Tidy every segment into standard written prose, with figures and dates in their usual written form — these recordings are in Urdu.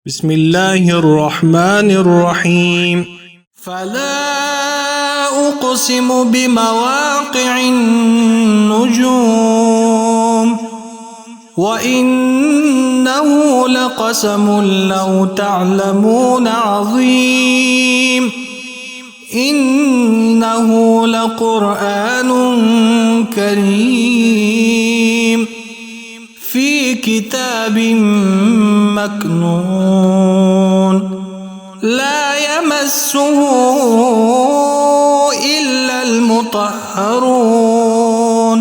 بسم اللہ الرحمن الرحیم فلا اقسم بمواقع النجوم وإنه لقسم لو تعلمون عظيم إنه لقرآن كريم في كتاب مكنون لا يمسه إلا المطهرون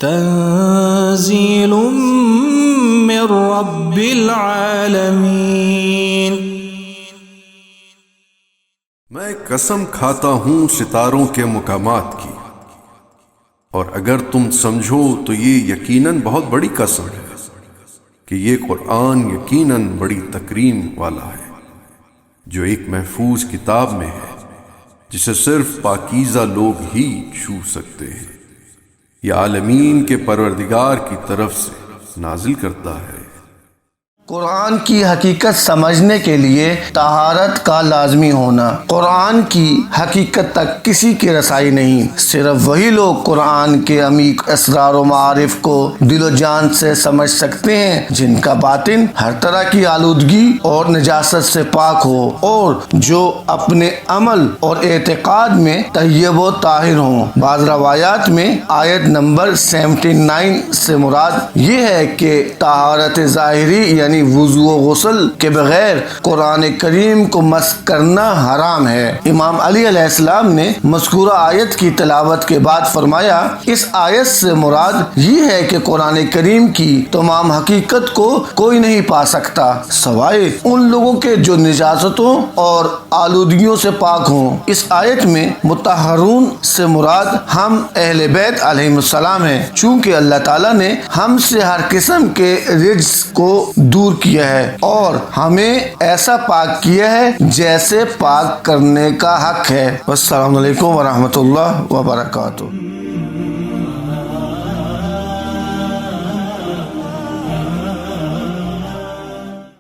تنزيل من رب العالمين میں قسم کھاتا ہوں ستاروں کے مقامات کی، اور اگر تم سمجھو تو یہ یقیناً بہت بڑی قسم ہے کہ یہ قرآن یقیناً بڑی تکریم والا ہے، جو ایک محفوظ کتاب میں ہے جسے صرف پاکیزہ لوگ ہی چھو سکتے ہیں۔ یہ عالمین کے پروردگار کی طرف سے نازل کرتا ہے۔ قرآن کی حقیقت سمجھنے کے لیے طہارت کا لازمی ہونا۔ قرآن کی حقیقت تک کسی کی رسائی نہیں، صرف وہی لوگ قرآن کے عمیق اسرار و معارف کو دل و جان سے سمجھ سکتے ہیں جن کا باطن ہر طرح کی آلودگی اور نجاست سے پاک ہو، اور جو اپنے عمل اور اعتقاد میں طیب و طاہر ہوں۔ بعض روایات میں آیت نمبر 79 سے مراد یہ ہے کہ طہارت ظاہری یعنی وضو و غسل کے بغیر قرآن کریم کو مس کرنا حرام ہے۔ امام علی علیہ السلام نے مذکورہ آیت کی تلاوت کے بعد فرمایا، اس آیت سے مراد یہ ہے کہ قرآن کریم کی تمام حقیقت کو کوئی نہیں پا سکتا سوائے ان لوگوں کے جو نجاستوں اور آلودگیوں سے پاک ہوں۔ اس آیت میں مطہرون سے مراد ہم اہل بیت علیہم السلام ہیں، چونکہ اللہ تعالیٰ نے ہم سے ہر قسم کے رجس کو دور کیا ہے اور ہمیں ایسا پاک کیا ہے جیسے پاک کرنے کا حق ہے۔ والسلام علیکم ورحمۃ اللہ وبرکاتہ۔